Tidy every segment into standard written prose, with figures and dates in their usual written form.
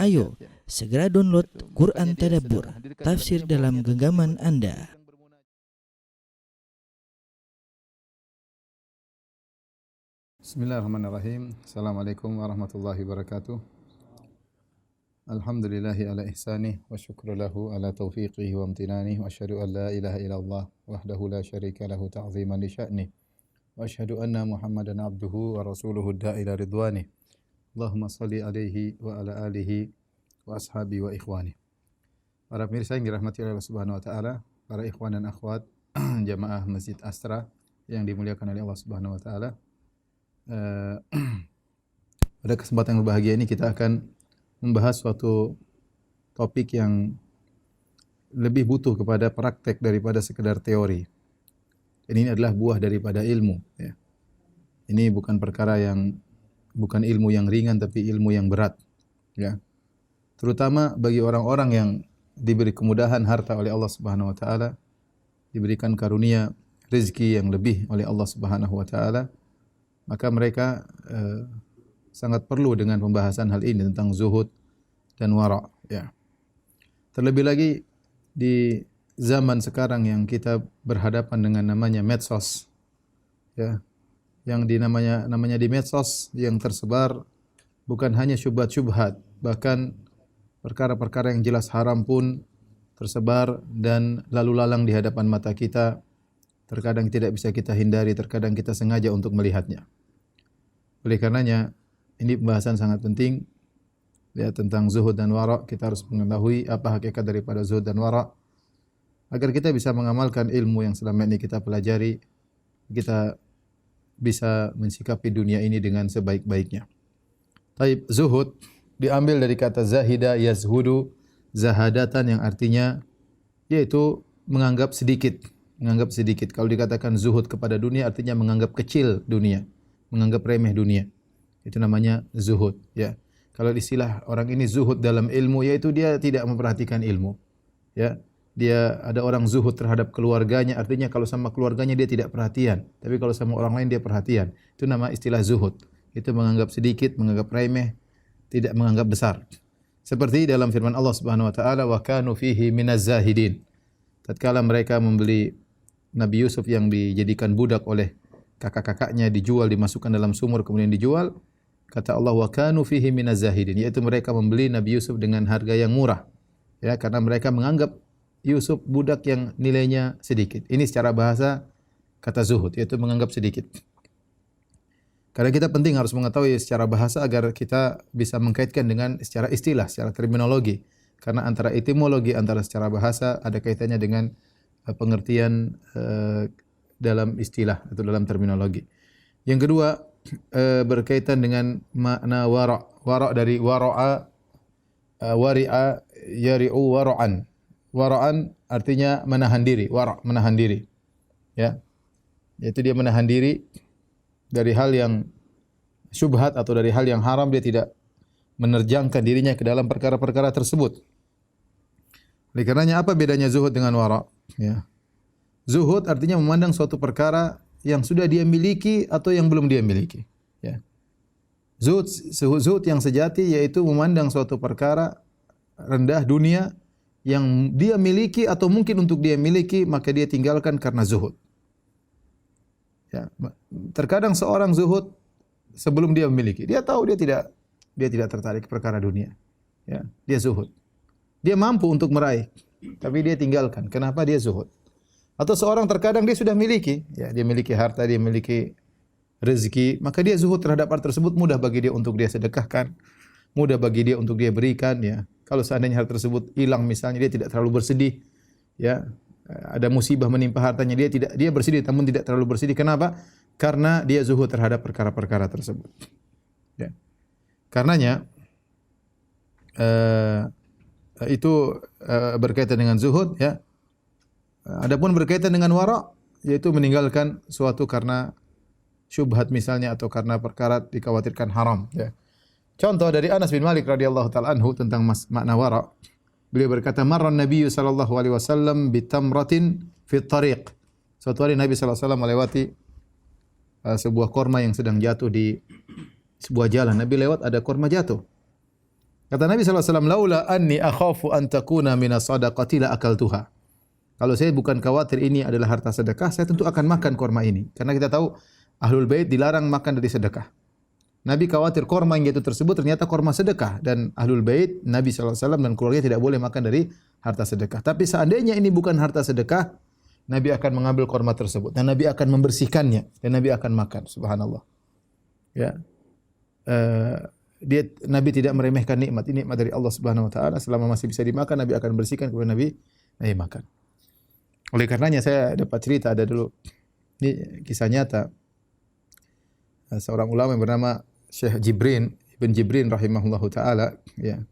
Ayo, segera download Quran Tadabbur, tafsir dalam genggaman Anda. Bismillahirrahmanirrahim. Assalamualaikum warahmatullahi wabarakatuh. Alhamdulillahi ala ihsanih wa syukru lahu ala taufiqihi wa amtinanih wa asyhadu an la ilaha illallah wahdahu la syarika lahu ta'ziman li sya'nih wa asyhadu anna Muhammadan abduhu wa rasuluhu da'ila ridwanih. Allahumma salli alaihi wa ala alihi wa ashabi wa ikhwani. Para pemirsa yang dirahmati oleh Allah Subhanahu wa taala, para ikhwan dan akhwat jamaah Masjid Astra yang dimuliakan oleh Allah Subhanahu wa taala. Pada kesempatan yang berbahagia ini kita akan membahas suatu topik yang lebih butuh kepada praktek daripada sekedar teori. Dan ini adalah buah daripada ilmu. Ya. Ini bukan ilmu yang ringan, tapi ilmu yang berat. Ya. Terutama bagi orang-orang yang diberi kemudahan harta oleh Allah Subhanahu Wa Taala, diberikan karunia rezeki yang lebih oleh Allah Subhanahu Wa Taala, maka mereka sangat perlu dengan pembahasan hal ini tentang zuhud dan wara'. Ya. Terlebih lagi di zaman sekarang yang kita berhadapan dengan namanya medsos, ya, yang namanya di medsos yang tersebar bukan hanya syubhat-syubhat, bahkan perkara-perkara yang jelas haram pun tersebar dan lalu lalang di hadapan mata kita. Terkadang tidak bisa kita hindari, terkadang kita sengaja untuk melihatnya. Oleh karenanya ini pembahasan sangat penting ya, tentang zuhud dan wara'. Kita harus mengetahui apa hakikat daripada zuhud dan wara' agar kita bisa mengamalkan ilmu yang selama ini kita pelajari, kita bisa mensikapi dunia ini dengan sebaik-baiknya. Taib, zuhud diambil dari kata zahida yazhudu, zahadatan, yang artinya yaitu menganggap sedikit. Kalau dikatakan zuhud kepada dunia artinya menganggap kecil dunia, menganggap remeh dunia. Itu namanya zuhud, ya. Kalau istilah orang ini zuhud dalam ilmu, yaitu dia tidak memperhatikan ilmu. Ya. Dia ada orang zuhud terhadap keluarganya, artinya kalau sama keluarganya dia tidak perhatian, tapi kalau sama orang lain dia perhatian. Itu nama istilah zuhud. Itu menganggap sedikit, menganggap remeh, tidak menganggap besar. Seperti dalam firman Allah Subhanahu wa taala, wa kanu fihi minaz zahidin. Tatkala mereka membeli Nabi Yusuf yang dijadikan budak oleh kakak-kakaknya, dijual, dimasukkan dalam sumur kemudian dijual, kata Allah, wa kanu fihi minaz zahidin, yaitu mereka membeli Nabi Yusuf dengan harga yang murah. Ya, karena mereka menganggap Yusuf budak yang nilainya sedikit. Ini secara bahasa kata zuhud, yaitu menganggap sedikit. Karena kita penting harus mengetahui secara bahasa agar kita bisa mengkaitkan dengan secara istilah, secara terminologi. Karena antara etimologi, antara secara bahasa ada kaitannya dengan pengertian dalam istilah atau dalam terminologi. Yang kedua berkaitan dengan makna wara'. Wara' dari wara'a, wari'a, yari'u wara'an. Wara'an artinya menahan diri, wara' menahan diri. Ya. Yaitu dia menahan diri dari hal yang syubhat atau dari hal yang haram, dia tidak menerjangkan dirinya ke dalam perkara-perkara tersebut. Oleh karenanya apa bedanya zuhud dengan wara'? Ya. Zuhud artinya memandang suatu perkara yang sudah dia miliki atau yang belum dia miliki. Ya. Zuhud yang sejati yaitu memandang suatu perkara rendah dunia yang dia miliki atau mungkin untuk dia miliki, maka dia tinggalkan karena zuhud. Ya. Terkadang seorang zuhud sebelum dia memiliki, dia tahu dia tidak tertarik perkara dunia. Ya. Dia zuhud. Dia mampu untuk meraih, tapi dia tinggalkan. Kenapa? Dia zuhud. Atau seorang terkadang dia sudah miliki, ya, dia miliki harta, dia miliki rezeki, maka dia zuhud terhadap hal tersebut, mudah bagi dia untuk dia sedekahkan, mudah bagi dia untuk dia berikan, ya. Kalau seandainya hal tersebut hilang misalnya, dia tidak terlalu bersedih, ya. Ada musibah menimpa hartanya, dia bersedih namun tidak terlalu bersedih. Kenapa? Karena dia zuhud terhadap perkara-perkara tersebut. Ya. Karenanya itu berkaitan dengan zuhud, ya. Adapun berkaitan dengan wara', yaitu meninggalkan suatu karena syubhat misalnya atau karena perkara dikhawatirkan haram. Ya. Contoh dari Anas bin Malik radhiyallahu taala anhu tentang makna wara'. Beliau berkata, "Marra Nabi sallallahu alaihi wasallam bi tamratin fi tariq." Suatu hari Nabi sallallahu alaihi wasallam melewati sebuah korma yang sedang jatuh di sebuah jalan. Nabi lewat, ada korma jatuh. Kata Nabi SAW, laula anni akhafu an takuna minas sadaqati la akaltuha. Kalau saya bukan khawatir ini adalah harta sedekah, saya tentu akan makan korma ini. Karena kita tahu Ahlul Bait dilarang makan dari sedekah. Nabi khawatir korma yang jatuh tersebut ternyata korma sedekah. Dan Ahlul Bait, Nabi SAW dan keluarga tidak boleh makan dari harta sedekah. Tapi seandainya ini bukan harta sedekah, Nabi akan mengambil korma tersebut. Dan Nabi akan membersihkannya. Dan Nabi akan makan. Subhanallah. Ya. Nabi tidak meremehkan nikmat. Ini nikmat dari Allah Subhanahu wa taala. Selama masih bisa dimakan, Nabi akan bersihkan, kemudian Nabi makan. Oleh karenanya saya dapat cerita, ada dulu ini kisah nyata seorang ulama yang bernama Syekh Ibn Jibrin rahimahullahu taala, ya.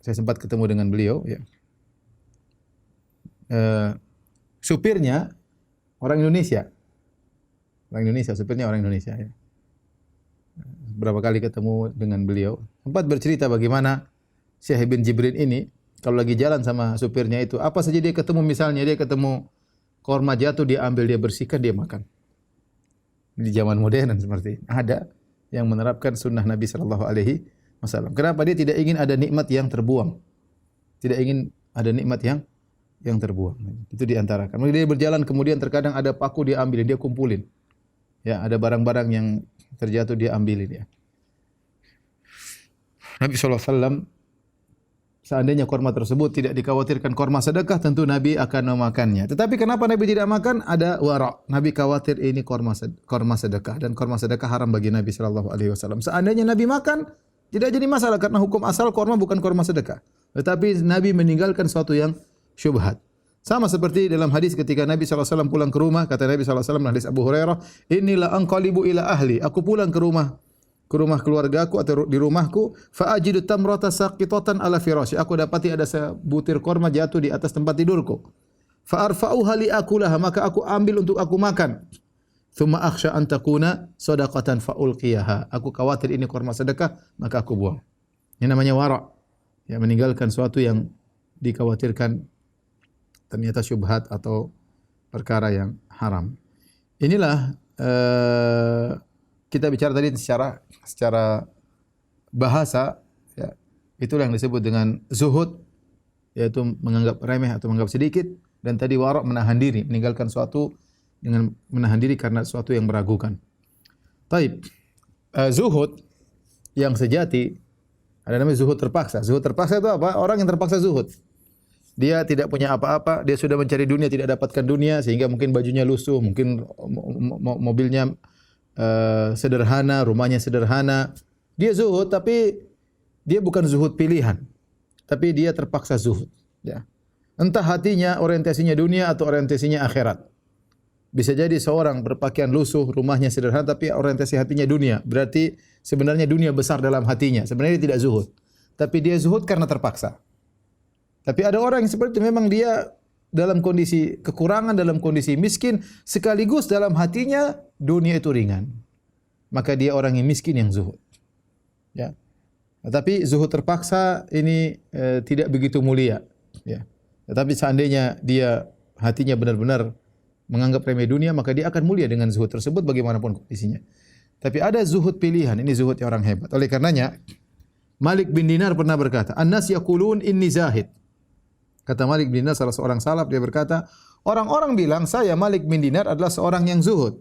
Saya sempat ketemu dengan beliau, ya. Supirnya orang Indonesia. Supirnya orang Indonesia, ya. Berapa kali ketemu dengan beliau, sempat bercerita bagaimana Syekh Ibn Jibrin ini kalau lagi jalan sama supirnya itu, apa saja dia ketemu, misalnya dia ketemu korma jatuh, dia ambil, dia bersihkan, dia makan. Di zaman modern seperti ini. Ada yang menerapkan sunnah Nabi sallallahu alaihi wasallam. Kenapa? Dia tidak ingin ada nikmat yang terbuang. Tidak ingin ada nikmat yang terbuang. Itu di antara. Kalau dia berjalan kemudian terkadang ada paku, dia ambilin, dia kumpulin. Ya, ada barang-barang yang terjatuh, dia ambilin, ya. Nabi sallallahu alaihi wasallam, seandainya korma tersebut tidak dikhawatirkan korma sedekah, tentu Nabi akan memakannya. Tetapi kenapa Nabi tidak makan? Ada wara'. Nabi khawatir ini korma sedekah, dan korma sedekah haram bagi Nabi sallallahu alaihi wasallam. Seandainya Nabi makan, tidak jadi masalah karena hukum asal korma bukan korma sedekah. Tetapi Nabi meninggalkan sesuatu yang syubhat. Sama seperti dalam hadis ketika Nabi sallallahu alaihi wasallam pulang ke rumah, kata Nabi sallallahu alaihi wasallam, hadis Abu Hurairah, "Inilah anqalibu ila ahli." Aku pulang ke rumah keluargaku atau di rumahku, fa ajidu tamrata saqitatan ala firasy. Aku dapati ada sebutir korma jatuh di atas tempat tidurku. Fa arfa'uha li akulaha, maka aku ambil untuk aku makan. Tsumma akhsha an takuna shadaqatan fa ulqiyaha. Aku khawatir ini korma sedekah, maka aku buang. Ini namanya wara'. Ya, meninggalkan sesuatu yang dikhawatirkan ternyata syubhat atau perkara yang haram. Inilah kita bicara tadi secara bahasa, ya, itulah yang disebut dengan zuhud, yaitu menganggap remeh atau menganggap sedikit, dan tadi wara' menahan diri, meninggalkan sesuatu dengan menahan diri karena sesuatu yang meragukan. Taib, zuhud yang sejati ada namanya zuhud terpaksa. Zuhud terpaksa itu apa? Orang yang terpaksa zuhud. Dia tidak punya apa-apa, dia sudah mencari dunia, tidak dapatkan dunia, sehingga mungkin bajunya lusuh, mungkin mobilnya sederhana, rumahnya sederhana. Dia zuhud, tapi dia bukan zuhud pilihan, tapi dia terpaksa zuhud. Ya. Entah hatinya orientasinya dunia atau orientasinya akhirat. Bisa jadi seorang berpakaian lusuh, rumahnya sederhana, tapi orientasi hatinya dunia. Berarti sebenarnya dunia besar dalam hatinya. Sebenarnya dia tidak zuhud, tapi dia zuhud karena terpaksa. Tapi ada orang yang seperti itu, memang dia dalam kondisi kekurangan, dalam kondisi miskin, sekaligus dalam hatinya dunia itu ringan. Maka dia orang yang miskin yang zuhud. Ya. Tapi zuhud terpaksa ini tidak begitu mulia. Ya. Tetapi seandainya dia hatinya benar-benar menganggap remeh dunia, maka dia akan mulia dengan zuhud tersebut bagaimanapun kondisinya. Tapi ada zuhud pilihan, ini zuhud yang orang hebat. Oleh karenanya, Malik bin Dinar pernah berkata, "An-nas yaqulun inni zahid." Kata Malik bin Dinar, salah seorang salaf, dia berkata, orang-orang bilang saya Malik bin Dinar adalah seorang yang zuhud.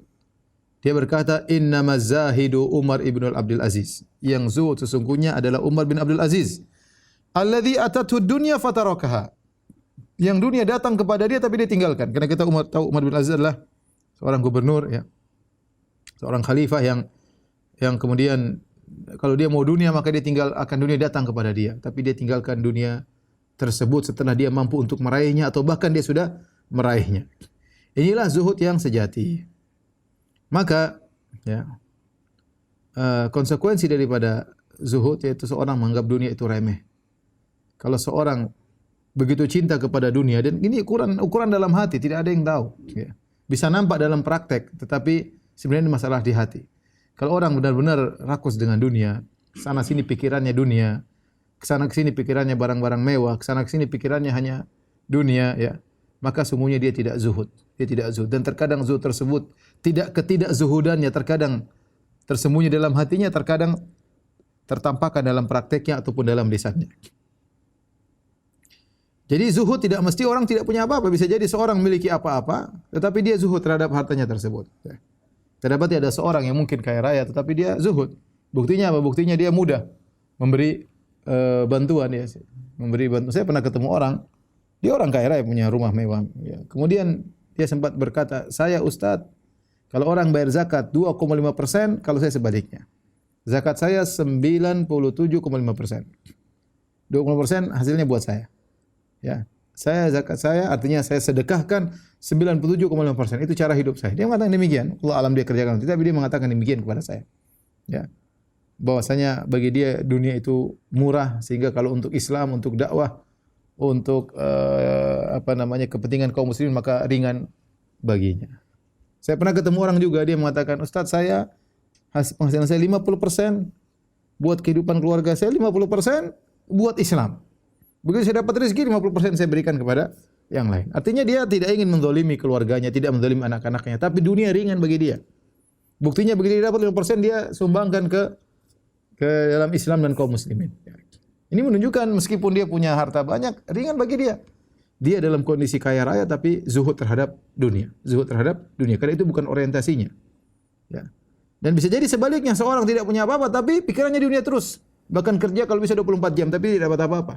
Dia berkata, "Innamaz zahidu Umar ibn Abdul Aziz." Yang zuhud sesungguhnya adalah Umar bin Abdul Aziz. Alladzi atathu dunya fatarakaha. Yang dunia datang kepada dia tapi dia tinggalkan. Karena kita tahu Umar bin Aziz adalah seorang gubernur, ya. Seorang khalifah yang kemudian kalau dia mau dunia maka dia akan dunia datang kepada dia, tapi dia tinggalkan dunia tersebut setelah dia mampu untuk meraihnya atau bahkan dia sudah meraihnya. Inilah zuhud yang sejati. Maka ya, konsekuensi daripada zuhud yaitu seorang menganggap dunia itu remeh. Kalau seorang begitu cinta kepada dunia, dan ini ukuran dalam hati, tidak ada yang tahu. Ya. Bisa nampak dalam praktek, tetapi sebenarnya masalah di hati. Kalau orang benar-benar rakus dengan dunia, sana sini pikirannya dunia, kesana kesini pikirannya barang-barang mewah, kesana kesini pikirannya hanya dunia, ya, maka semuanya dia tidak zuhud. Dia tidak zuhud. Dan terkadang zuhud tersebut ketidakzuhudannya terkadang tersembunyi dalam hatinya, terkadang tertampakkan dalam prakteknya ataupun dalam lisannya. Jadi zuhud tidak mesti orang tidak punya apa-apa. Bisa jadi seorang memiliki apa-apa, tetapi dia zuhud terhadap hartanya tersebut. Terdapat ada seorang yang mungkin kaya raya, tetapi dia zuhud. Buktinya apa? Buktinya dia mudah memberi bantuan. Ya. Memberi bantuan. Saya pernah ketemu orang, dia orang kaya raya, punya rumah mewah. Ya. Kemudian dia sempat berkata, saya Ustadz, kalau orang bayar zakat 2,5%, kalau saya sebaliknya. Zakat saya 97,5%. 20% hasilnya buat saya. Ya, zakat saya artinya saya sedekahkan 97,5%. Itu cara hidup saya. Dia mengatakan demikian. Allah alam dia kerjakan. Tapi dia mengatakan demikian kepada saya. Ya. Bahwasanya bagi dia dunia itu murah sehingga kalau untuk Islam, untuk dakwah, untuk kepentingan kaum muslimin maka ringan baginya. Saya pernah ketemu orang juga dia mengatakan, "Ustaz, saya penghasilan saya 50% buat kehidupan keluarga saya, 50% buat Islam." Begitu saya dapat rezeki 50% saya berikan kepada yang lain. Artinya dia tidak ingin menzalimi keluarganya, tidak menzalimi anak-anaknya, tapi dunia ringan bagi dia. Buktinya begitu dia dapat 5% dia sumbangkan ke dalam Islam dan kaum muslimin. Ini menunjukkan meskipun dia punya harta banyak, ringan bagi dia. Dia dalam kondisi kaya raya tapi zuhud terhadap dunia. Zuhud terhadap dunia karena itu bukan orientasinya. Ya. Dan bisa jadi sebaliknya seorang tidak punya apa-apa tapi pikirannya dunia terus. Bahkan kerja kalau bisa 24 jam tapi tidak dapat apa-apa.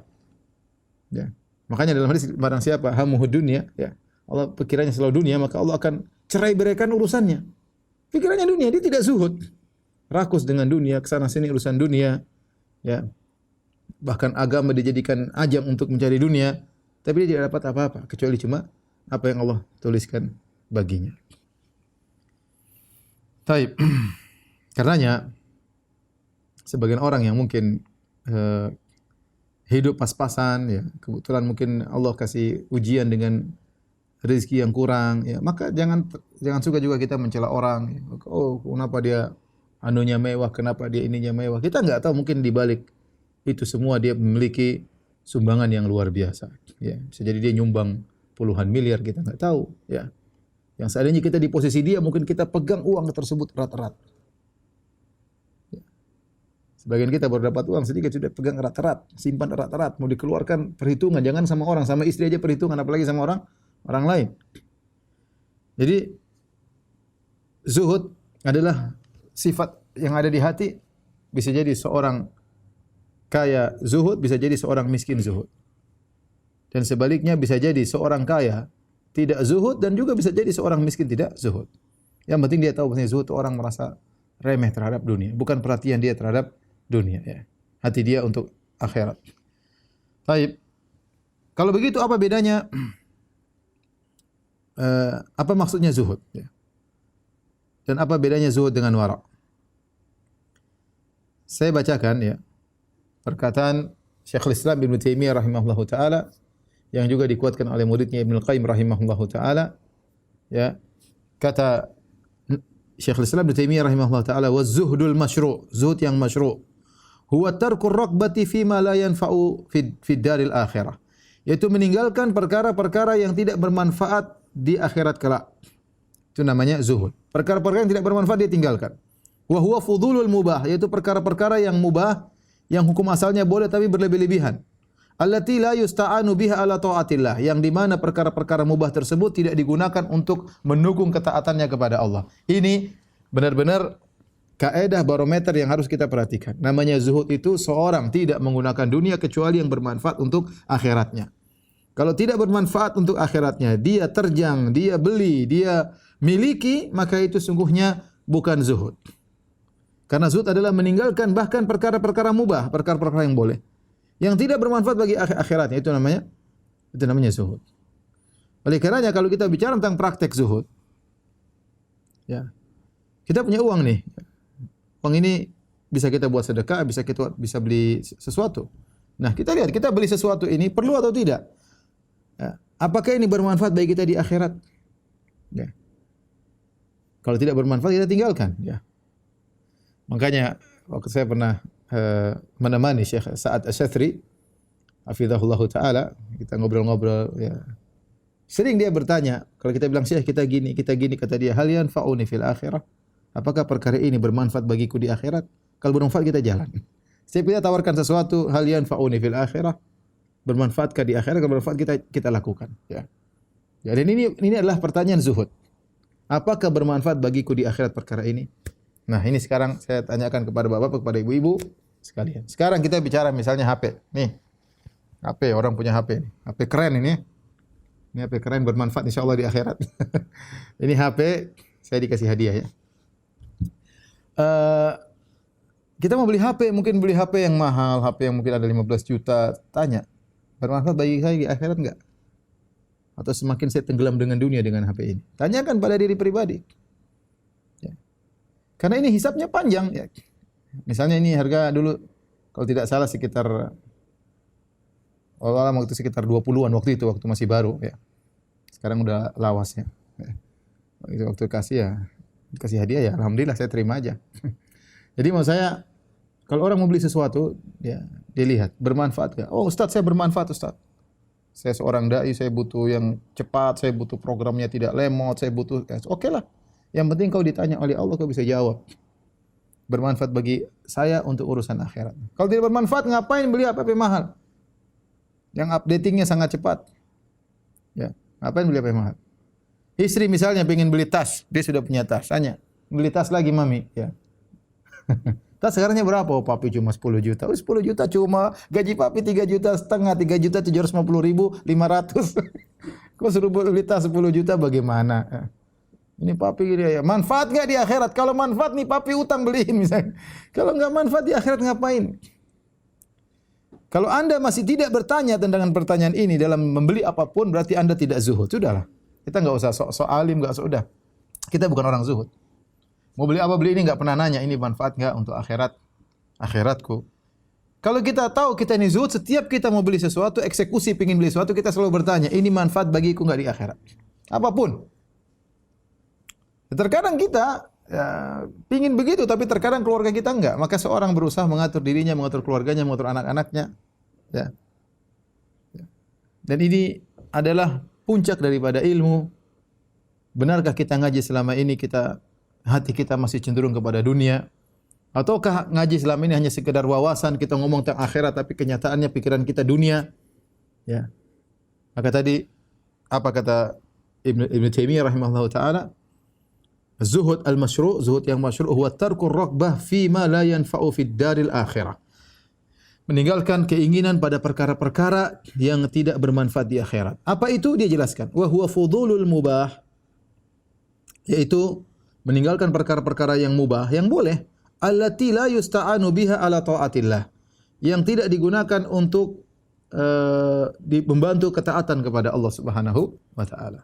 Ya. Makanya dalam hadis barang siapa hamuhud dunia, ya. Allah pikirannya selalu dunia, maka Allah akan cerai beraikan urusannya. Pikirannya dunia, dia tidak zuhud. Rakus dengan dunia, kesana sini urusan dunia, ya. Bahkan agama dijadikan ajang untuk mencari dunia, tapi dia tidak dapat apa-apa kecuali cuma apa yang Allah tuliskan baginya. Taib. Karenanya sebagian orang yang mungkin hidup pas-pasan, ya, kebetulan mungkin Allah kasih ujian dengan rezeki yang kurang, ya, maka jangan suka juga kita mencela orang. Ya. Oh, kenapa dia anunya mewah, kenapa dia ininya mewah? Kita nggak tahu mungkin di balik itu semua dia memiliki sumbangan yang luar biasa. Ya, bisa jadi dia nyumbang puluhan miliar, kita nggak tahu. Ya, yang seandainya kita di posisi dia, mungkin kita pegang uang tersebut erat-erat. Sebagian kita baru dapat uang sedikit sudah pegang erat-erat, simpan erat-erat, mau dikeluarkan perhitungan, jangan sama orang, sama istri aja perhitungan, apalagi sama orang lain. Jadi zuhud adalah sifat yang ada di hati, bisa jadi seorang kaya zuhud, bisa jadi seorang miskin zuhud. Dan sebaliknya bisa jadi seorang kaya tidak zuhud dan juga bisa jadi seorang miskin tidak zuhud. Yang penting dia tahu bahwa zuhud itu orang merasa remeh terhadap dunia, bukan perhatian dia terhadap dunia, ya. Hati dia untuk akhirat. Baik. Kalau begitu apa bedanya? Apa maksudnya zuhud? Ya. Dan apa bedanya zuhud dengan wara'? Saya bacakan, ya, perkataan Syekhul Islam Ibnu Taimiyah rahimahullahu taala yang juga dikuatkan oleh muridnya Ibnu Qayyim rahimahullahu taala. Ya. Kata Syekhul Islam Ibnu Taimiyah rahimahullahu taala, "Waz-zuhdul masyru'." Zuhud yang masyru'. Huwa tarkur raqbati fi ma la yanfa'u fi daril akhirah. Yaitu meninggalkan perkara-perkara yang tidak bermanfaat di akhirat kelak. Itu namanya zuhud. Perkara-perkara yang tidak bermanfaat dia tinggalkan. Wa huwa fudulul mubah, yaitu perkara-perkara yang mubah yang hukum asalnya boleh tapi berlebih-lebihan. Allati la yusta'anu biha ala taatillah, yang di mana perkara-perkara mubah tersebut tidak digunakan untuk mendukung ketaatannya kepada Allah. Ini benar-benar kaedah barometer yang harus kita perhatikan. Namanya zuhud itu seorang tidak menggunakan dunia kecuali yang bermanfaat untuk akhiratnya. Kalau tidak bermanfaat untuk akhiratnya, dia terjang, dia beli, dia miliki, maka itu sungguhnya bukan zuhud. Karena zuhud adalah meninggalkan bahkan perkara-perkara mubah, perkara-perkara yang boleh, yang tidak bermanfaat bagi akhiratnya, itu namanya zuhud. Oleh karenanya kalau kita bicara tentang praktek zuhud, ya, kita punya uang nih. Uang ini bisa kita buat sedekah, bisa beli sesuatu. Nah, kita lihat kita beli sesuatu ini perlu atau tidak? Ya. Apakah ini bermanfaat bagi kita di akhirat? Ya. Kalau tidak bermanfaat kita tinggalkan. Ya. Makanya waktu saya pernah menemani Syekh Sa'ad Asy-Syatri, hafizahullah taala, kita ngobrol-ngobrol. Ya. Sering dia bertanya, kalau kita bilang Syekh kita gini, kata dia, hal yanfa'uni fil akhirah. Apakah perkara ini bermanfaat bagiku di akhirat? Kalau bermanfaat kita jalan. Setiap kita tawarkan sesuatu, hal yanfa'uni fil akhirah, bermanfaatkah di akhirat? Kalau bermanfaat kita lakukan. Ya. Dan ini adalah pertanyaan zuhud. Apakah bermanfaat bagiku di akhirat perkara ini? Nah, ini sekarang saya tanyakan kepada bapak-bapak, kepada ibu-ibu sekalian. Sekarang kita bicara misalnya HP. Nih, HP, orang punya HP. HP keren ini. Ini HP keren, bermanfaat insya Allah di akhirat. Ini HP, saya dikasih hadiah ya. Kita mau beli HP, mungkin beli HP yang mahal, HP yang mungkin ada 15 juta. Tanya, bermanfaat bagi saya di akhirat enggak? Atau semakin saya tenggelam dengan dunia dengan HP ini? Tanyakan pada diri pribadi. Ya. Karena ini hisabnya panjang. Ya. Misalnya ini harga dulu, kalau tidak salah sekitar, waktu itu sekitar 20-an waktu itu, waktu masih baru. Ya. Sekarang udah lawas ya. Itu waktu kasih hadiah ya, alhamdulillah saya terima aja. Jadi mau saya, kalau orang mau beli sesuatu, ya, dia lihat bermanfaat gak? Oh Ustaz, saya bermanfaat Ustaz. Saya seorang dai, saya butuh yang cepat, saya butuh programnya tidak lemot, saya butuh, oke lah. Yang penting kau ditanya oleh Allah, kau bisa jawab. Bermanfaat bagi saya untuk urusan akhirat. Kalau tidak bermanfaat, ngapain beli HP mahal? Yang updatingnya sangat cepat. Ya, ngapain beli HP mahal? Istri misalnya pengen beli tas, dia sudah punya tas, tanya, beli tas lagi mami, ya. Tas sekarangnya berapa? Oh, papi cuma 10 juta. Oh, 10 juta cuma gaji papi 3 juta setengah, 3 juta 750.500. Kau suruh beli tas 10 juta bagaimana? Ini papi dia ya. Manfaat enggak di akhirat? Kalau manfaat nih papi utang beliin misalnya. Kalau enggak manfaat di akhirat ngapain? Kalau Anda masih tidak bertanya tentang pertanyaan ini dalam membeli apapun, berarti Anda tidak zuhud. Sudahlah. Kita enggak usah sok alim, enggak usah udah. Kita bukan orang zuhud. Mau beli apa beli ini enggak pernah nanya ini manfaat enggak untuk akhiratku. Kalau kita tahu kita ini zuhud, setiap kita mau beli sesuatu, eksekusi pengin beli sesuatu, kita selalu bertanya, ini manfaat bagiku enggak di akhirat? Apapun. Terkadang kita ya, pingin begitu, tapi terkadang keluarga kita enggak. Maka seorang berusaha mengatur dirinya, mengatur keluarganya, mengatur anak-anaknya. Ya. Dan ini adalah puncak daripada ilmu. Benarkah kita ngaji selama ini hati kita masih cenderung kepada dunia? Ataukah ngaji selama ini hanya sekedar wawasan, kita ngomong tentang akhirat tapi kenyataannya pikiran kita dunia? Ya. Maka tadi apa kata Ibnu Taimiyah rahimahullahu taala? Zuhud al-masyru', zuhud yang masyru' huwa tarkur raghbah fi ma la yanfa'u fid daril akhirah. Meninggalkan keinginan pada perkara-perkara yang tidak bermanfaat di akhirat. Apa itu? Dia jelaskan. Wa huwa fudulul mubah, yaitu meninggalkan perkara-perkara yang mubah, yang boleh, allati la yusta'anu biha ala ta'atillah, yang tidak digunakan untuk membantu ketaatan kepada Allah Subhanahu wa taala.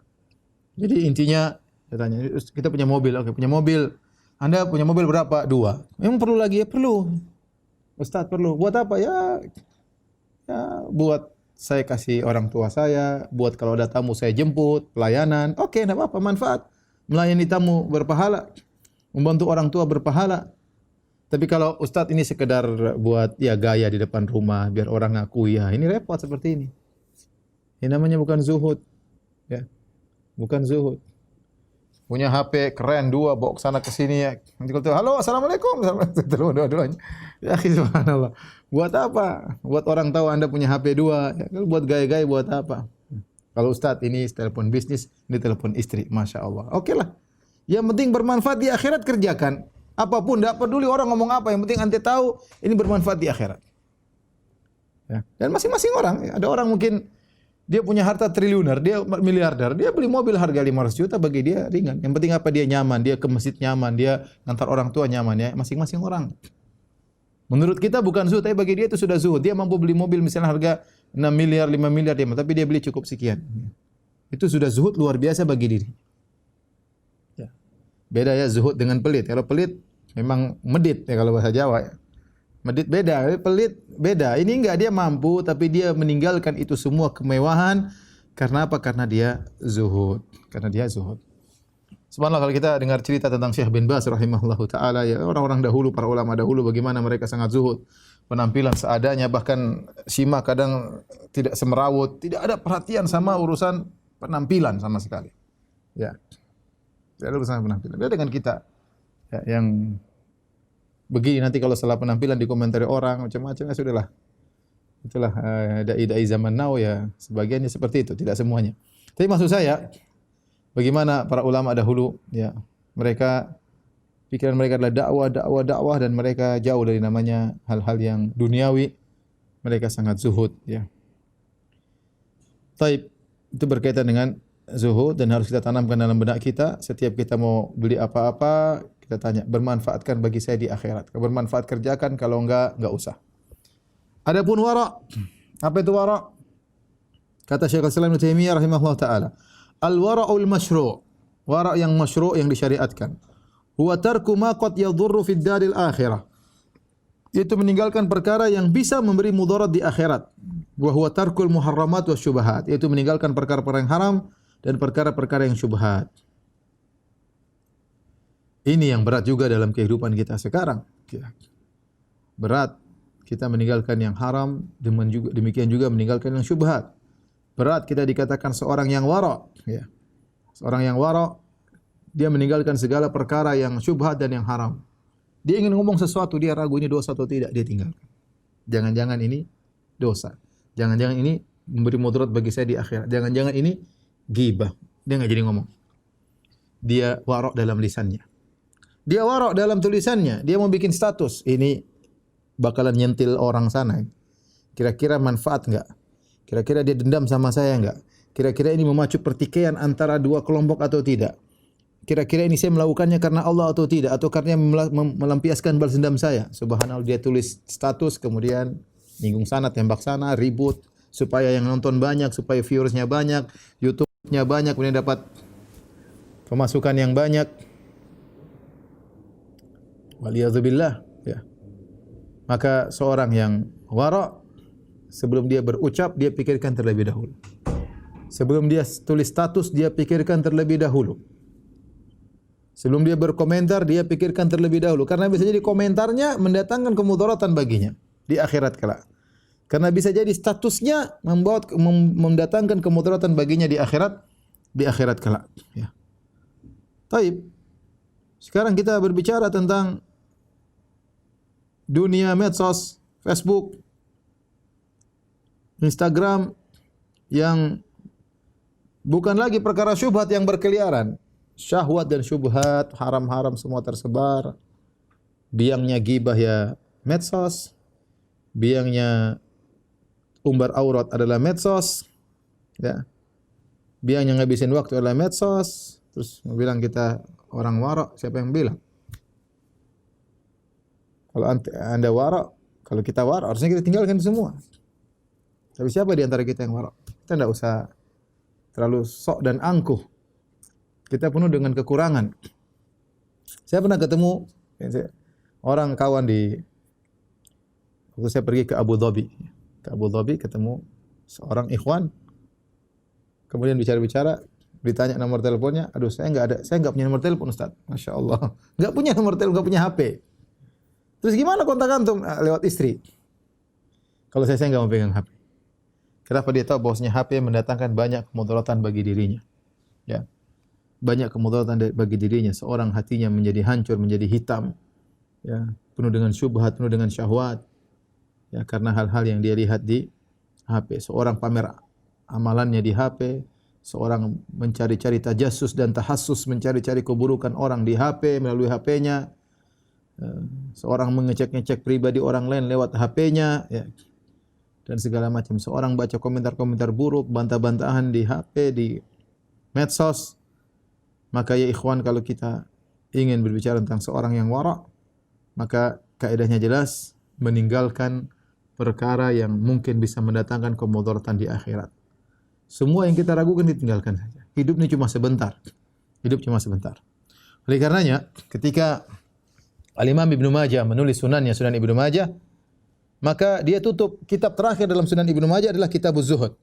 Jadi intinya saya tanya, kita punya mobil, oke, punya mobil. Anda punya mobil berapa? 2. Memang perlu lagi? Ya perlu. Ustaz perlu. Buat apa? Ya buat saya kasih orang tua saya, buat kalau ada tamu saya jemput, pelayanan. Oke, enggak apa-apa, manfaat. Melayani tamu berpahala, membantu orang tua berpahala. Tapi kalau Ustaz ini sekedar buat ya gaya di depan rumah biar orang ngaku, ya ini repot seperti ini. Ini namanya bukan zuhud. Ya. Bukan zuhud. Punya HP keren 2 bawa ke sana ke sini ya. Nanti kalau halo assalamualaikum, dua-duanya. Ya subhanallah. Buat apa? Buat orang tahu Anda punya HP 2. Ya, kalau buat gaya-gaya buat apa? Kalau Ustaz ini telepon bisnis, ini telepon istri, masya Allah. Oke lah. Yang penting bermanfaat di akhirat kerjakan. Apapun, tidak peduli orang ngomong apa. Yang penting Anda tahu ini bermanfaat di akhirat. Ya. Dan masing-masing orang, ada orang mungkin dia punya harta triliuner, dia miliarder, dia beli mobil harga 500 juta bagi dia ringan. Yang penting apa? Dia nyaman, dia ke masjid nyaman, dia ngantar orang tua nyaman ya. Masing-masing orang. Menurut kita bukan zuhud, tapi bagi dia itu sudah zuhud. Dia mampu beli mobil misalnya harga 6 miliar, 5 miliar, tapi dia beli cukup sekian. Itu sudah zuhud luar biasa bagi diri. Ya. Beda ya zuhud dengan pelit. Kalau pelit memang medit ya kalau bahasa Jawa ya. Medit beda, pelit beda. Ini enggak, dia mampu tapi dia meninggalkan itu semua kemewahan karena apa? Karena dia zuhud. Subhanallah, kalau kita dengar cerita tentang Syekh bin Baz rahimahullahu taala ya, orang-orang dahulu, para ulama dahulu bagaimana mereka sangat zuhud. Penampilan seadanya, bahkan simak kadang tidak semerawut, tidak ada perhatian sama urusan penampilan sama sekali. Ya. Tidak ada urusan penampilan. Beda dengan kita ya, yang begini, nanti kalau salah penampilan dikomentari orang macam-macam, ya sudahlah. Itulah dai-dai zaman now ya, sebagiannya seperti itu, tidak semuanya. Tapi maksud saya, bagaimana para ulama dahulu ya, mereka pikiran mereka adalah dakwah dan mereka jauh dari namanya hal-hal yang duniawi. Mereka sangat zuhud ya. Taib, itu berkaitan dengan zuhud dan harus kita tanamkan dalam benak kita. Setiap kita mau beli apa-apa, kita tanya, bermanfaatkan bagi saya di akhirat. Kalau bermanfaat kerjakan, kalau enggak usah. Adapun wara', apa itu wara'? Kata Syekhul Islam Ibnu Taimiyah rahimahullah taala, al-wara'ul masyru', wara' yang masyru' yang disyariatkan. Huwa tarku ma qad yadhurru fid daril akhirah. Itu meninggalkan perkara yang bisa memberi mudarat di akhirat. Wa huwa tarkul muharramat wasyubhat, yaitu meninggalkan perkara-perkara yang haram dan perkara-perkara yang syubhat. Ini yang berat juga dalam kehidupan kita sekarang. Berat kita meninggalkan yang haram, demikian juga meninggalkan yang syubhat. Berat kita dikatakan seorang yang wara', ya. Seorang yang wara', dia meninggalkan segala perkara yang syubhat dan yang haram. Dia ingin ngomong sesuatu, dia ragu ini dosa atau tidak, dia tinggalkan. Jangan-jangan ini dosa. Jangan-jangan ini memberi mudarat bagi saya di akhirat. Jangan-jangan ini ghibah. Dia enggak jadi ngomong. Dia wara' dalam lisannya. Dia wara' dalam tulisannya. Dia mau bikin status. Ini bakalan nyentil orang sana. Kira-kira manfaat enggak? Kira-kira dia dendam sama saya enggak? Kira-kira ini memacu pertikaian antara dua kelompok atau tidak? Kira-kira ini saya melakukannya karena Allah atau tidak? Atau karena melampiaskan balas dendam saya? Subhanallah, dia tulis status, kemudian nyinggung sana, tembak sana, ribut. Supaya yang nonton banyak, supaya viewersnya banyak, YouTube-nya banyak, kemudian dapat pemasukan yang banyak. Waliyadzubillah. Ya. Maka seorang yang wara', sebelum dia berucap, dia pikirkan terlebih dahulu. Sebelum dia tulis status, dia pikirkan terlebih dahulu. Sebelum dia berkomentar, dia pikirkan terlebih dahulu. Karena bisa jadi komentarnya mendatangkan kemudaratan baginya di akhirat kelak. Karena bisa jadi statusnya mendatangkan kemudaratan baginya di akhirat kelak. Ya. Taib. Sekarang kita berbicara tentang dunia medsos, Facebook, Instagram yang bukan lagi perkara syubhat yang berkeliaran. Syahwat dan syubhat, haram-haram semua tersebar. Biangnya ghibah ya medsos. Biangnya umbar aurat adalah medsos. Ya. Biangnya ngabisin waktu adalah medsos. Terus bilang kita orang wara', siapa yang bilang? Kalau Anda wara', kalau kita wara', harusnya kita tinggalkan semua. Tapi siapa di antara kita yang wara'? Kita tidak usah terlalu sok dan angkuh. Kita penuh dengan kekurangan. Saya pernah ketemu orang kawan waktu saya pergi ke Abu Dhabi. Ke Abu Dhabi ketemu seorang ikhwan. Kemudian bicara-bicara, ditanya nomor teleponnya. Aduh, saya enggak punya nomor telepon, Ustaz. Masya Allah. Enggak punya nomor telepon, enggak punya HP. Terus gimana kontak antum? Lewat istri. Kalau saya enggak mau pegang HP. Kenapa? Dia tahu bahwasanya HP mendatangkan banyak kemudaratan bagi dirinya. Ya. Banyak kemudaratan bagi dirinya. Seorang hatinya menjadi hancur, menjadi hitam. Ya, penuh dengan syubhat, penuh dengan syahwat. Ya, karena hal-hal yang dia lihat di HP. Seorang pamer amalannya di HP, seorang mencari-cari tajassus dan tahassus, mencari-cari keburukan orang di HP melalui HP-nya. Seorang mengecek-ngecek pribadi orang lain lewat HP-nya, ya. Dan segala macam. Seorang baca komentar-komentar buruk, bantah-bantahan di HP, di medsos. Maka ya ikhwan, kalau kita ingin berbicara tentang seorang yang wara', maka kaidahnya jelas, meninggalkan perkara yang mungkin bisa mendatangkan kemudaratan di akhirat. Semua yang kita ragukan ditinggalkan saja. Hidup ini cuma sebentar. Hidup cuma sebentar. Oleh karenanya, ketika Al-Imam Ibnu Majah menulis sunannya, Sunan Ibnu Majah, maka dia tutup kitab terakhir dalam Sunan Ibnu Majah adalah Kitabuz Zuhud.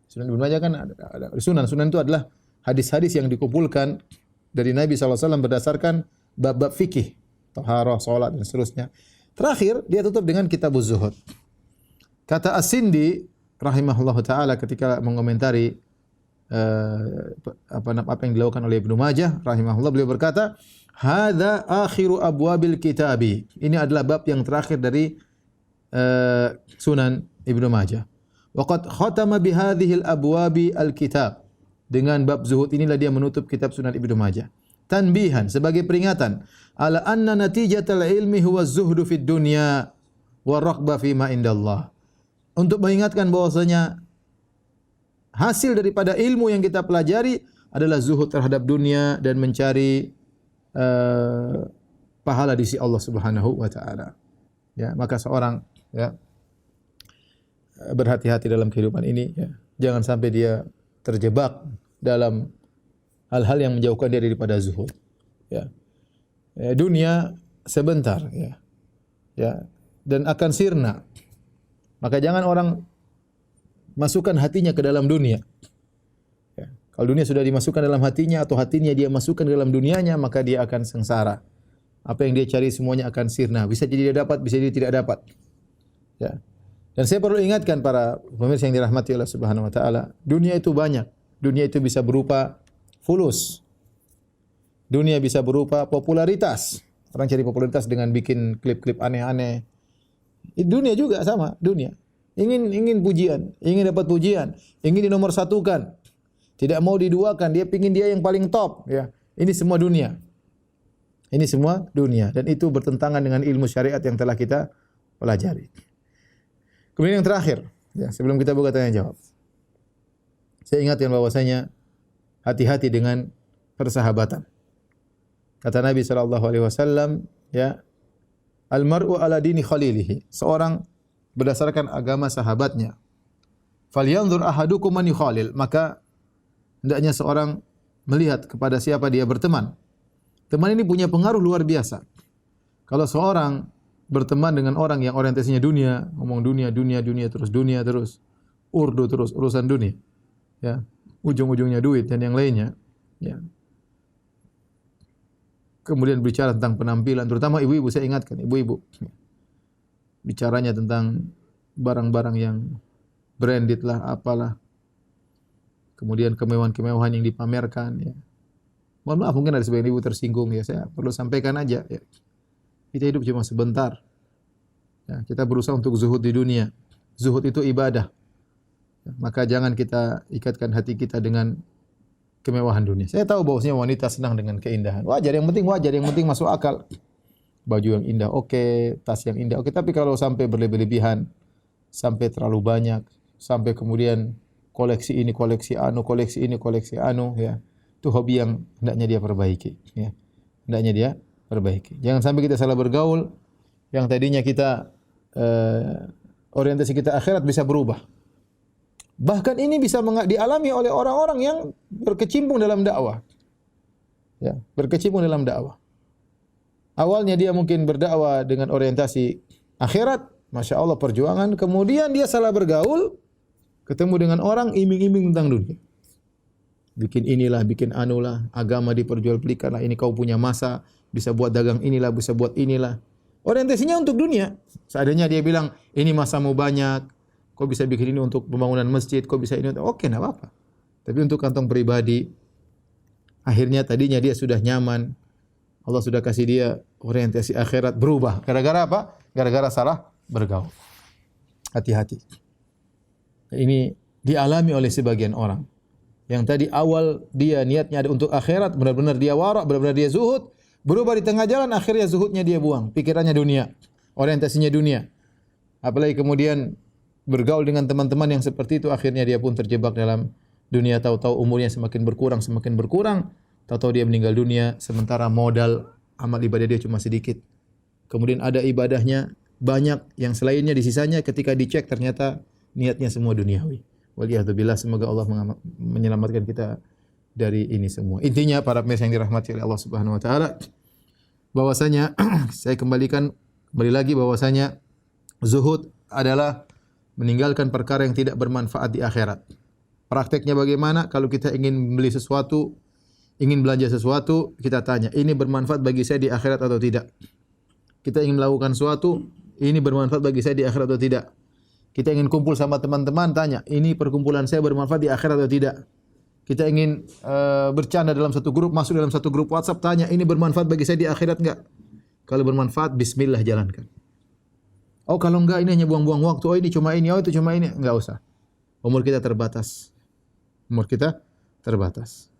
Sunan Ibnu Majah kan ada sunan itu adalah hadis-hadis yang dikumpulkan dari Nabi SAW berdasarkan bab-bab fikih, taharah, salat dan seterusnya. Terakhir dia tutup dengan Kitabuz Zuhud. Kata As-Sindi rahimahullah taala ketika mengomentari apa yang dilakukan oleh Ibnu Majah rahimahullah, beliau berkata, Hadza akhiru abwabil kitabi. Ini adalah bab yang terakhir dari Sunan Ibnu Majah. Wa qad khatama bi hadhil abwabi al-kitab. Dengan bab zuhud inilah dia menutup kitab Sunan Ibnu Majah. Tanbihan, sebagai peringatan, ala anna natijatal ilmi huwa zuhdu fid dunya wa raqba fi ma indallah. Untuk mengingatkan bahwasanya hasil daripada ilmu yang kita pelajari adalah zuhud terhadap dunia dan mencari pahala di sisi Allah Subhanahu wa taala. Ya, maka seorang berhati-hati dalam kehidupan ini, ya. Jangan sampai dia terjebak dalam hal-hal yang menjauhkan dia daripada zuhud. Ya. Dunia sebentar, ya. Ya, dan akan sirna. Maka jangan orang masukkan hatinya ke dalam dunia. Ya. Kalau dunia sudah dimasukkan dalam hatinya atau hatinya dia masukkan ke dalam dunianya, maka dia akan sengsara. Apa yang dia cari semuanya akan sirna. Bisa jadi dia dapat, bisa jadi tidak dapat. Ya. Dan saya perlu ingatkan para pemirsa yang dirahmati Allah Subhanahu wa taala, dunia itu banyak. Dunia itu bisa berupa fulus. Dunia bisa berupa popularitas. Orang cari popularitas dengan bikin klip-klip aneh-aneh. Dunia juga sama, dunia. Ingin pujian, ingin dapat pujian, ingin dinomorsatukan. Tidak mau diduakan, dia pingin dia yang paling top, ya. Ini semua dunia. Ini semua dunia dan itu bertentangan dengan ilmu syariat yang telah kita pelajari. Kemudian yang terakhir, ya, sebelum kita buka tanya jawab. Saya ingatkan bahwasanya hati-hati dengan persahabatan. Kata Nabi SAW, ya, al-mar'u ala dini khalilihi. Seorang berdasarkan agama sahabatnya. Falyanzur ahadukum man yukhalil. Maka hendaknya seorang melihat kepada siapa dia berteman. Teman ini punya pengaruh luar biasa. Kalau seorang berteman dengan orang yang orientasinya dunia, ngomong dunia terus, urdu terus, urusan dunia, ya, ujung-ujungnya duit dan yang lainnya, ya. Kemudian bicara tentang penampilan, terutama ibu-ibu, saya ingatkan ibu-ibu, bicaranya tentang barang-barang yang branded lah, apalah, kemudian kemewahan-kemewahan yang dipamerkan, ya. Mohon maaf mungkin ada sebagian ibu tersinggung, ya, saya perlu sampaikan aja, ya. Kita hidup cuma sebentar. Ya, kita berusaha untuk zuhud di dunia. Zuhud itu ibadah. Ya, maka jangan kita ikatkan hati kita dengan kemewahan dunia. Saya tahu bahwasanya wanita senang dengan keindahan. Wajar, yang penting masuk akal. Baju yang indah oke, tas yang indah oke, tapi kalau sampai berlebih-lebihan, sampai terlalu banyak, sampai kemudian koleksi ini, koleksi anu, ya. Itu hobi yang hendaknya dia perbaiki, ya. Hendaknya dia perbaiki. Jangan sampai kita salah bergaul, yang tadinya kita orientasi kita akhirat bisa berubah. Bahkan ini bisa dialami oleh orang-orang yang berkecimpung dalam dakwah. Ya, berkecimpung dalam dakwah. Awalnya dia mungkin berdakwah dengan orientasi akhirat, Masya Allah perjuangan, kemudian dia salah bergaul, ketemu dengan orang iming-iming tentang dunia. Bikin inilah, bikin anulah, agama diperjualbelikan lah, ini kau punya masa, bisa buat dagang inilah, bisa buat inilah. Orientasinya untuk dunia. Seadanya dia bilang, ini masamu banyak, kau bisa bikin ini untuk pembangunan masjid, kau bisa ini, oke, enggak apa-apa. Tapi untuk kantong pribadi, akhirnya tadinya dia sudah nyaman, Allah sudah kasih dia orientasi akhirat, berubah. Gara-gara apa? Gara-gara salah bergaul. Hati-hati. Ini dialami oleh sebagian orang. Yang tadi awal dia niatnya ada untuk akhirat, benar-benar dia wara', benar-benar dia zuhud, berubah di tengah jalan, akhirnya zuhudnya dia buang, pikirannya dunia, orientasinya dunia. Apalagi kemudian bergaul dengan teman-teman yang seperti itu, akhirnya dia pun terjebak dalam dunia, tahu-tahu umurnya semakin berkurang, tahu-tahu dia meninggal dunia, sementara modal amal ibadah dia cuma sedikit. Kemudian ada ibadahnya banyak, yang selainnya di sisanya ketika dicek ternyata niatnya semua duniawi. Waliyahzubillah, semoga Allah menyelamatkan kita dari ini semua. Intinya para pemirsa yang dirahmati oleh Allah Subhanahu wa taala, bahwasanya saya kembali lagi bahwasanya zuhud adalah meninggalkan perkara yang tidak bermanfaat di akhirat. Prakteknya bagaimana? Kalau kita ingin membeli sesuatu, ingin belanja sesuatu, kita tanya, ini bermanfaat bagi saya di akhirat atau tidak? Kita ingin melakukan sesuatu, ini bermanfaat bagi saya di akhirat atau tidak? Kita ingin kumpul sama teman-teman, tanya, ini perkumpulan saya bermanfaat di akhirat atau tidak? Kita ingin bercanda dalam satu grup, masuk dalam satu grup WhatsApp, tanya ini bermanfaat bagi saya di akhirat enggak? Kalau bermanfaat, bismillah jalankan. Oh kalau enggak ini hanya buang-buang waktu. Oh ini cuma ini, oh itu cuma ini. Enggak usah. Umur kita terbatas. Umur kita terbatas.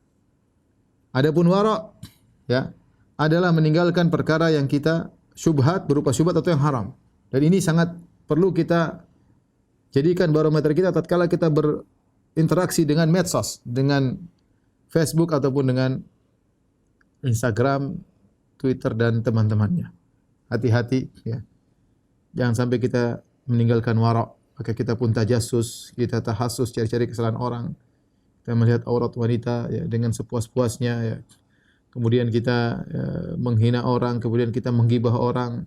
Adapun wara' ya adalah meninggalkan perkara yang kita syubhat berupa syubhat atau yang haram. Dan ini sangat perlu kita jadikan barometer kita tatkala kita berinteraksi dengan medsos, dengan Facebook ataupun dengan Instagram, Twitter dan teman-temannya. Hati-hati ya. Jangan sampai kita meninggalkan wara', maka kita pun tajassus, kita tahassus cari-cari kesalahan orang. Kita melihat aurat wanita ya, dengan sepuas-puasnya ya. Kemudian kita menghina orang, kemudian kita menggibah orang,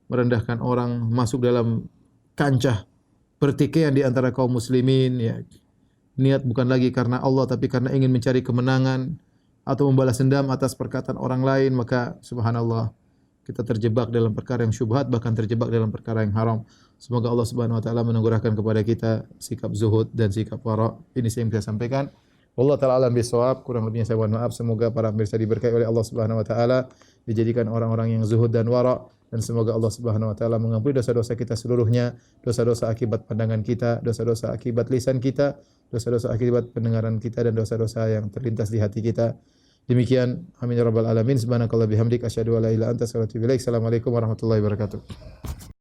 merendahkan orang, masuk dalam kancah pertikaian di antara kaum muslimin ya. Niat bukan lagi karena Allah tapi karena ingin mencari kemenangan atau membalas dendam atas perkataan orang lain, maka subhanallah kita terjebak dalam perkara yang syubhat, bahkan terjebak dalam perkara yang haram. Semoga Allah Subhanahu wa taala menganugerahkan kepada kita sikap zuhud dan sikap wara'. Ini yang saya sampaikan. Wallahu taala alam bisawab. Kurang lebihnya saya mohon maaf. Semoga para pemirsa diberkahi oleh Allah Subhanahu wa taala, dijadikan orang-orang yang zuhud dan wara', dan semoga Allah Subhanahu wa taala mengampuni dosa-dosa kita seluruhnya, dosa-dosa akibat pandangan kita, dosa-dosa akibat lisan kita, dosa-dosa akibat pendengaran kita, dan dosa-dosa yang terlintas di hati kita. Demikian, amin ya rabbal alamin. Subhanakallah bihamdik asyhadu an la ilaha illa anta astaghfiruka wa atubu ilaik. Assalamualaikum warahmatullahi wabarakatuh.